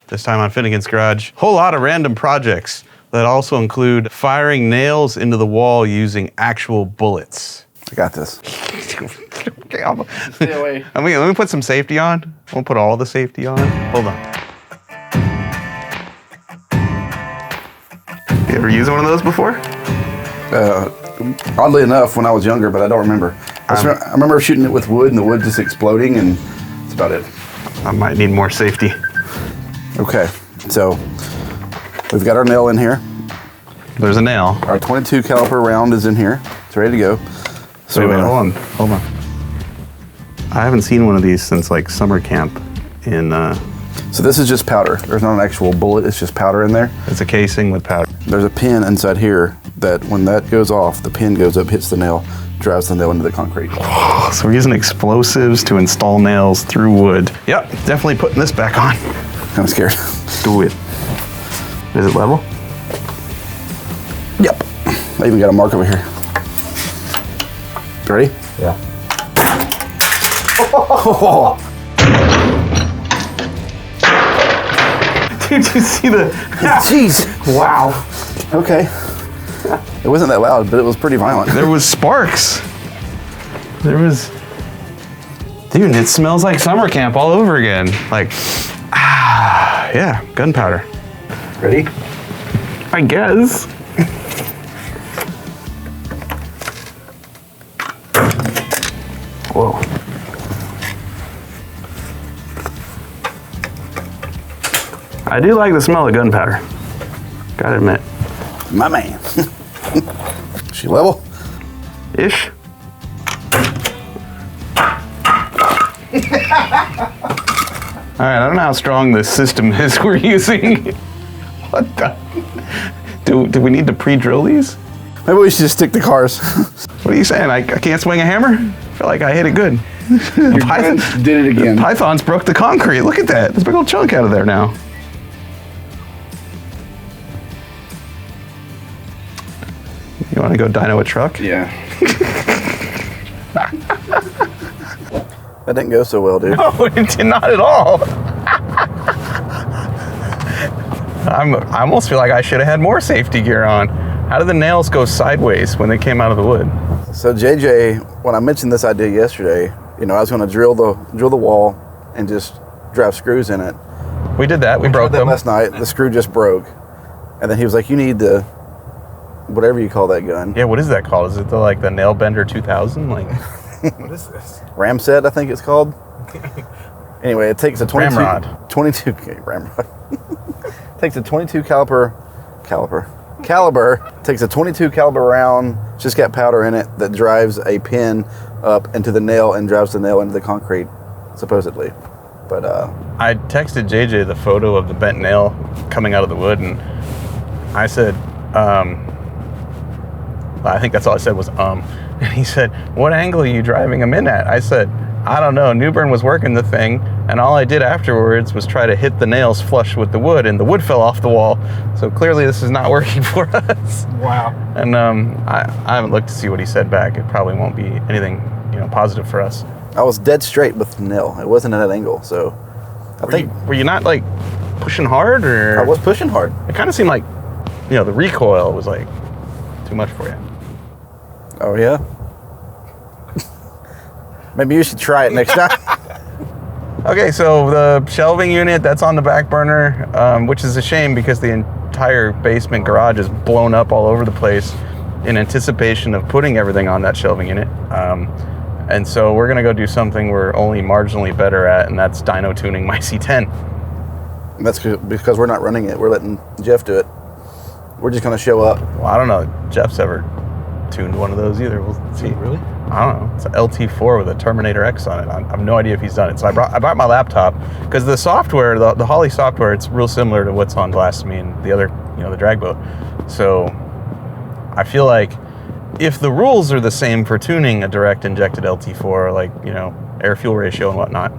this time on Finnegan's Garage. Whole lot of random projects that also include firing nails into the wall using actual bullets. I got this. Okay, stay away. Let me put some safety on. We'll put all the safety on. Hold on. You ever used one of those before? Oddly enough, when I was younger, but I don't remember. I remember shooting it with wood and the wood just exploding, and that's about it. I might need more safety. Okay, so we've got our nail in here. There's a nail. Our 22 caliper round is in here. It's ready to go. So wait, hold on. I haven't seen one of these since like summer camp in... So this is just powder. There's not an actual bullet, it's just powder in there. It's a casing with powder. There's a pin inside here that when that goes off, the pin goes up, hits the nail, drives the nail into the concrete. So we're using explosives to install nails through wood. Yep, definitely putting this back on. Kind of scared. Do it. Is it level? Yep. I even got a mark over here. Ready? Yeah. Oh. Did you see the... Jeez. Wow. Okay. It wasn't that loud, but it was pretty violent. There was sparks. There was... Dude, it smells like summer camp all over again. Like, yeah, gunpowder. Ready? I guess. Whoa. I do like the smell of gunpowder. Gotta admit. My man. She level? Ish. All right, I don't know how strong this system is we're using. What the? Do we need to pre-drill these? Maybe we should just stick to cars. What are you saying? I can't swing a hammer? I feel like I hit it good. Your friend did it again. The pythons broke the concrete. Look at that. There's a big old chunk out of there now. You want to go dyno a truck? Yeah. That didn't go so well, dude. No, it did not at all. I almost feel like I should have had more safety gear on. How did the nails go sideways when they came out of the wood? So JJ, when I mentioned this idea yesterday, I was going to drill the wall and just drive screws in it. We did that. We broke them last night. The screw just broke, and then he was like, "You need the whatever you call that gun." Yeah, what is that called? Is it the Nail Bender 2000? Like, what is this? Ramset, I think it's called. Anyway, it takes a 22 Ramrod. 22 Ramrod. Takes a 22 caliber. Takes a 22 caliber round. It's just got powder in it that drives a pin up into the nail and drives the nail into the concrete, supposedly. But I texted JJ the photo of the bent nail coming out of the wood, and I said, I think that's all I said was, And he said, "What angle are you driving them in at?" I said, "I don't know. Newbern was working the thing, and all I did afterwards was try to hit the nails flush with the wood, and the wood fell off the wall. So clearly this is not working for us." Wow. And I haven't looked to see what he said back. It probably won't be anything, positive for us. I was dead straight with the nail. It wasn't at an angle, so Were you not like pushing hard, or? I was pushing hard. It kind of seemed like, the recoil was like too much for you. Oh yeah. Maybe you should try it next time. Okay, so the shelving unit, that's on the back burner, which is a shame because the entire basement garage is blown up all over the place in anticipation of putting everything on that shelving unit. And so we're gonna go do something we're only marginally better at, and that's dyno tuning my C10. That's because we're not running it. We're letting Jeff do it. We're just gonna show up. Well, I don't know if Jeff's ever tuned one of those either. We'll see. Really? I don't know. It's an LT4 with a Terminator X on it. I have no idea if he's done it. So I brought my laptop because the software, the Holley software, it's real similar to what's on Blasphemy and the other, the drag boat. So I feel like if the rules are the same for tuning a direct injected LT4, like, air fuel ratio and whatnot,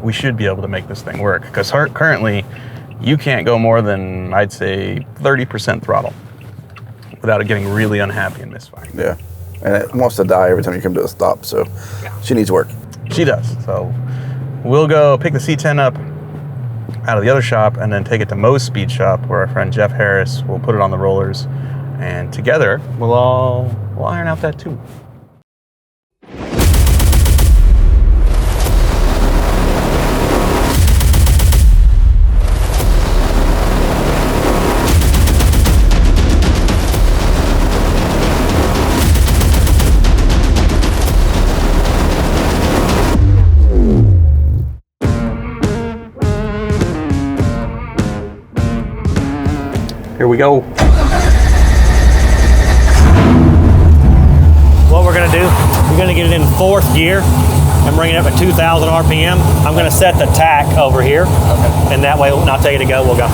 we should be able to make this thing work. Because currently, you can't go more than, I'd say, 30% throttle without it getting really unhappy and misfiring. Yeah. And it wants to die every time you come to a stop, so she needs work. She does. So we'll go pick the C10 up, out of the other shop and then take it to Mo's Speed Shop, where our friend Jeff Harris will put it on the rollers, and together we'll iron out that tube. Here we go. What we're gonna do, we're gonna get it in 4th gear and bring it up at 2,000 RPM. I'm gonna set the tack over here. Okay. And that way, when I tell you to go, we'll go.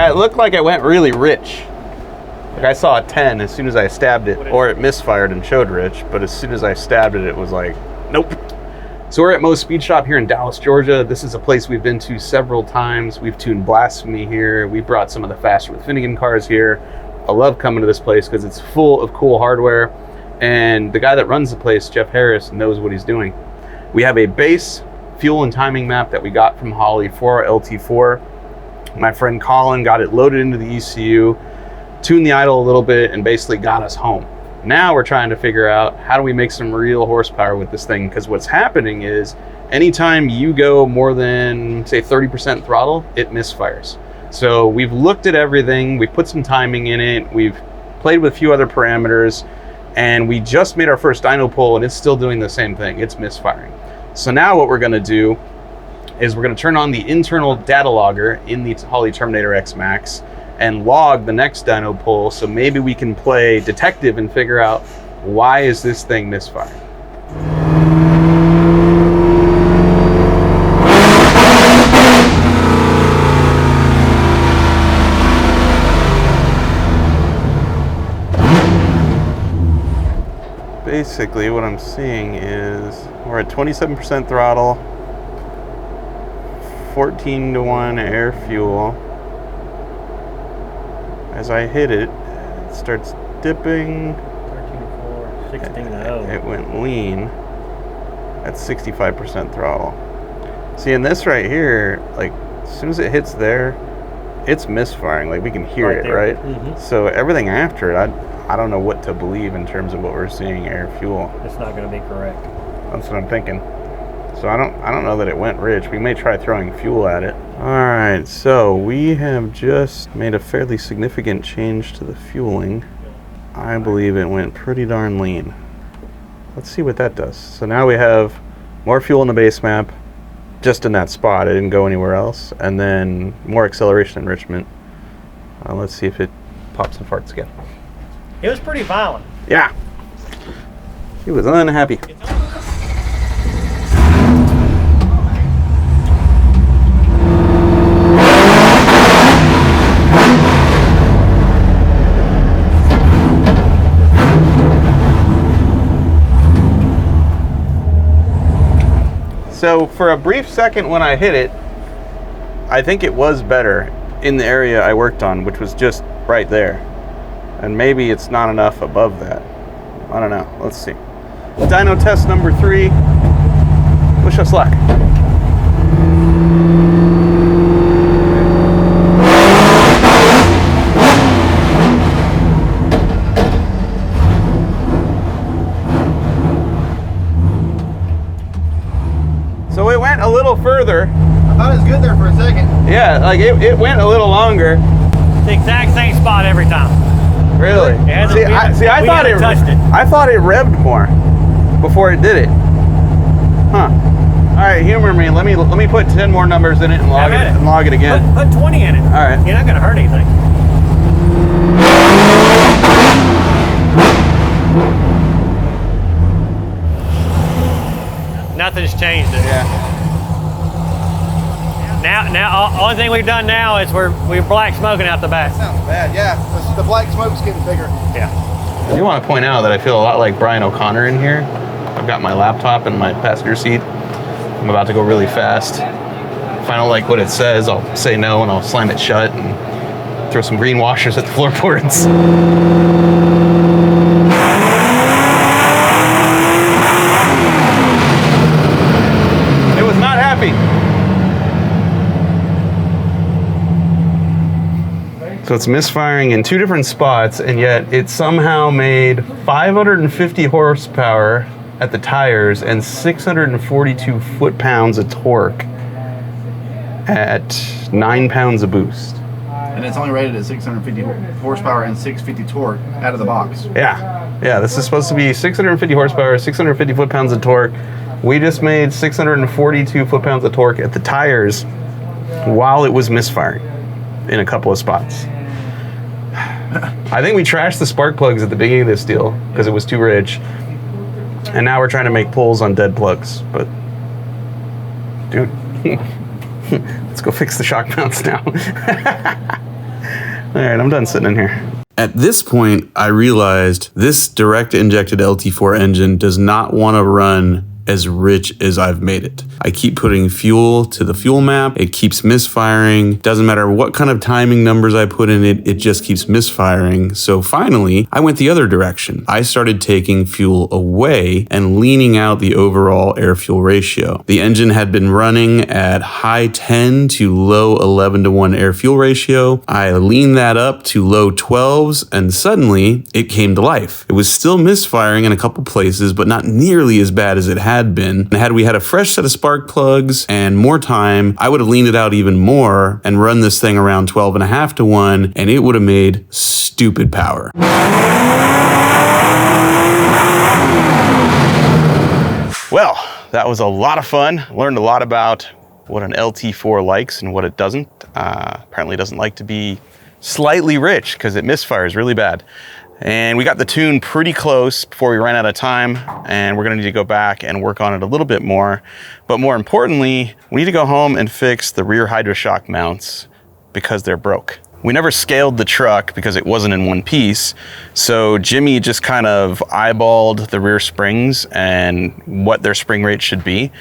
It looked like it went really rich. Like I saw a 10 as soon as I stabbed it, or it misfired and showed rich, but as soon as I stabbed it, it was like, nope. So we're at Mo's Speed Shop here in Dallas, Georgia. This is a place we've been to several times. We've tuned Blasphemy here. We brought some of the Faster with Finnegan cars here. I love coming to this place because it's full of cool hardware. And the guy that runs the place, Jeff Harris, knows what he's doing. We have a base fuel and timing map that we got from Holley for our LT4. My friend Colin got it loaded into the ECU, tuned the idle a little bit, and basically got us home. Now we're trying to figure out how do we make some real horsepower with this thing, because what's happening is anytime you go more than, say, 30% throttle, it misfires. So we've looked at everything, we've put some timing in it, we've played with a few other parameters, and we just made our first dyno pull, and it's still doing the same thing. It's misfiring. So now what we're going to do is we're going to turn on the internal data logger in the Holley Terminator X Max and log the next dyno pull, so maybe we can play detective and figure out why is this thing misfiring. Basically what I'm seeing is we're at 27% throttle, 14-to-1 air fuel. As I hit it, it starts dipping. 13.4, 16.0. It went lean at 65% throttle. See, in this right here, like as soon as it hits there, it's misfiring. Like we can hear it, right? Mm-hmm. So everything after it, I don't know what to believe in terms of what we're seeing air fuel. It's not going to be correct. That's what I'm thinking. So I don't know that it went rich. We may try throwing fuel at it. All right, so we have just made a fairly significant change to the fueling. I believe it went pretty darn lean. Let's see what that does. So now we have more fuel in the base map, just in that spot. It didn't go anywhere else. And then more acceleration enrichment. Let's see if it pops and farts again. It was pretty violent. Yeah. He was unhappy. So for a brief second when I hit it, I think it was better in the area I worked on, which was just right there. And maybe it's not enough above that. I don't know. Let's see. Dyno test number 3. Wish us luck. So it went a little further. I thought it was good there for a second. Yeah, like it went a little longer. It's the exact same spot every time. Really? I thought it touched it. I thought it revved more before it did it. Huh. All right, humor me. Let me put 10 more numbers in it and log it again. Put 20 in it. All right. You're not going to hurt anything. Nothing's changed it. Yeah. Now, only thing we've done now is we're black smoking out the back. Sounds bad, yeah. The black smoke's getting bigger. Yeah. I do want to point out that I feel a lot like Brian O'Connor in here. I've got my laptop in my passenger seat. I'm about to go really fast. If I don't like what it says, I'll say no and I'll slam it shut and throw some green washers at the floorboards. It was not happy. So it's misfiring in 2 different spots, and yet it somehow made 550 horsepower at the tires and 642 foot-pounds of torque at 9 pounds of boost. And it's only rated at 650 horsepower and 650 torque out of the box. Yeah, this is supposed to be 650 horsepower, 650 foot-pounds of torque. We just made 642 foot-pounds of torque at the tires while it was misfiring in a couple of spots. I think we trashed the spark plugs at the beginning of this deal because it was too rich. And now we're trying to make pulls on dead plugs. But, dude, let's go fix the shock mounts now. All right, I'm done sitting in here. At this point, I realized this direct injected LT4 engine does not want to run as rich as I've made it. I keep putting fuel to the fuel map. It keeps misfiring. Doesn't matter what kind of timing numbers I put in it, it just keeps misfiring. So finally, I went the other direction. I started taking fuel away and leaning out the overall air-fuel ratio. The engine had been running at high 10 to low 11-to-1 air-fuel ratio. I leaned that up to low 12s, and suddenly it came to life. It was still misfiring in a couple places, but not nearly as bad as it had been. And had we had a fresh set of spark plugs and more time, I would have leaned it out even more and run this thing around 12.5-to-1, and it would have made stupid power. Well, that was a lot of fun. Learned a lot about what an LT4 likes and what it doesn't. Apparently it doesn't like to be slightly rich because it misfires really bad. And we got the tune pretty close before we ran out of time, and we're gonna need to go back and work on it a little bit more. But more importantly, we need to go home and fix the rear hydroshock mounts because they're broke. We never scaled the truck because it wasn't in one piece. So Jimmy just kind of eyeballed the rear springs and what their spring rate should be.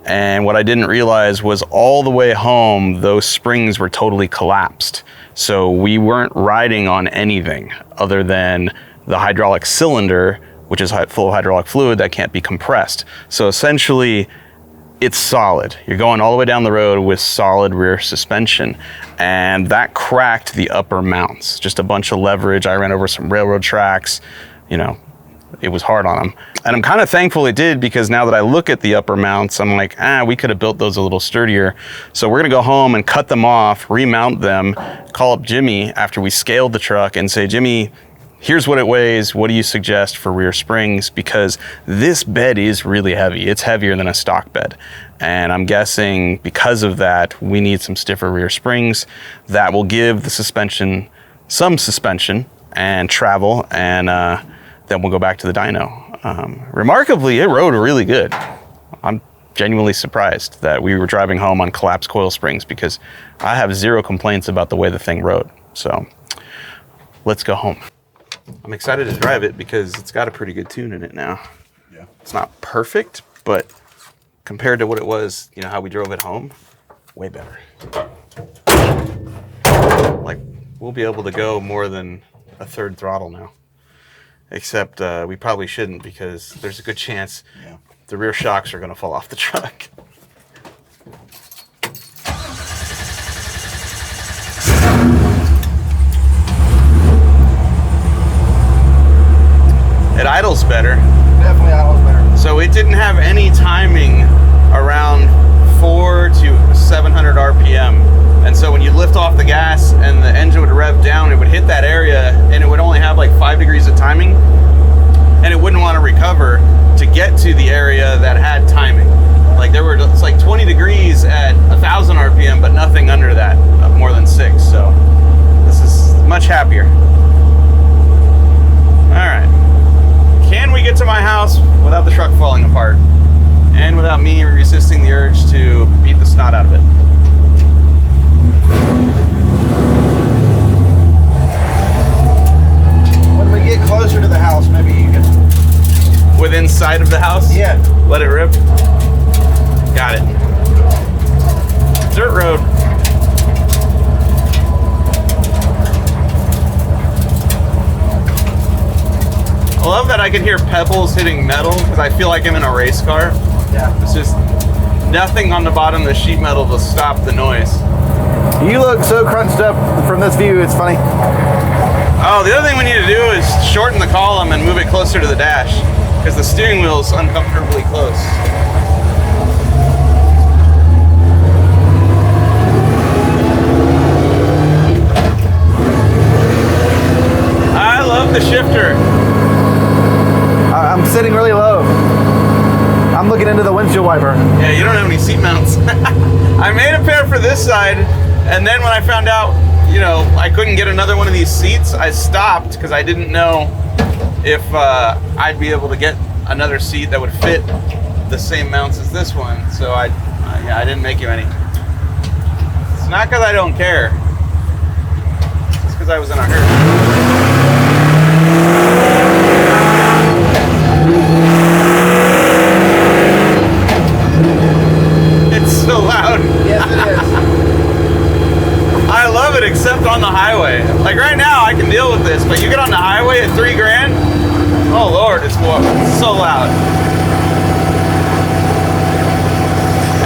And what I didn't realize was all the way home, those springs were totally collapsed. So we weren't riding on anything other than the hydraulic cylinder, which is full of hydraulic fluid that can't be compressed. So essentially, it's solid. You're going all the way down the road with solid rear suspension. And that cracked the upper mounts. Just a bunch of leverage. I ran over some railroad tracks. You know, it was hard on them. And I'm kind of thankful it did, because now that I look at the upper mounts, I'm like, we could have built those a little sturdier. So we're gonna go home and cut them off, remount them, call up Jimmy after we scaled the truck and say, Jimmy, here's what it weighs. What do you suggest for rear springs? Because this bed is really heavy. It's heavier than a stock bed. And I'm guessing because of that, we need some stiffer rear springs that will give the suspension some suspension and travel, and then we'll go back to the dyno. Remarkably, it rode really good. I'm genuinely surprised that we were driving home on collapsed coil springs, because I have zero complaints about the way the thing rode. So let's go home. I'm excited to drive it because it's got a pretty good tune in it now. Yeah. It's not perfect, but compared to what it was, you know, how we drove it home, way better. Like, we'll be able to go more than a third throttle now. Except we probably shouldn't, because there's a good chance the rear shocks are going to fall off the truck. It idles better. Definitely idles better. So it didn't have any timing around 400 to 700 RPM. And so when you lift off the gas and the engine would rev down, it would hit that area and it would only have like 5 degrees of timing. And it wouldn't want to recover to get to the area that had timing. Like it's like 20 degrees at 1,000 RPM, but nothing under that, more than 6. So this is much happier. All right. Can we get to my house without the truck falling apart and without me resisting the urge to beat the snot out of it? side of the house? Yeah. Let it rip? Got it. Dirt road. I love that I can hear pebbles hitting metal because I feel like I'm in a race car. Yeah. It's just nothing on the bottom of the sheet metal to stop the noise. You look so crunched up from this view, it's funny. Oh, the other thing we need to do is shorten the column and move it closer to the dash because the steering wheel's uncomfortably close. I love the shifter. I'm sitting really low. I'm looking into the windshield wiper. Yeah, you don't have any seat mounts. I made a pair for this side, and then when I found out, you know, I couldn't get another one of these seats, I stopped because I didn't know if I'd be able to get another seat that would fit the same mounts as this one. So I didn't make you any. It's not because I don't care. It's because I was in a hurry. It's so loud. Yes, it is. I love it, except on the highway. Like right now, I can deal with this, but you get on the highway at $3 grand. Oh Lord, it's so loud.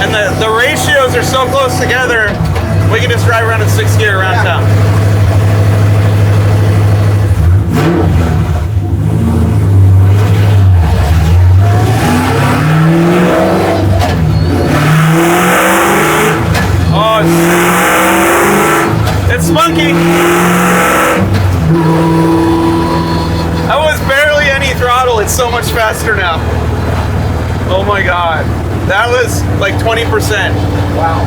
And the ratios are so close together, we can just drive around in 6th gear around town. Oh, it's spunky. That was barely any throttle. It's so much faster now. Oh my God. That was like 20%. Wow.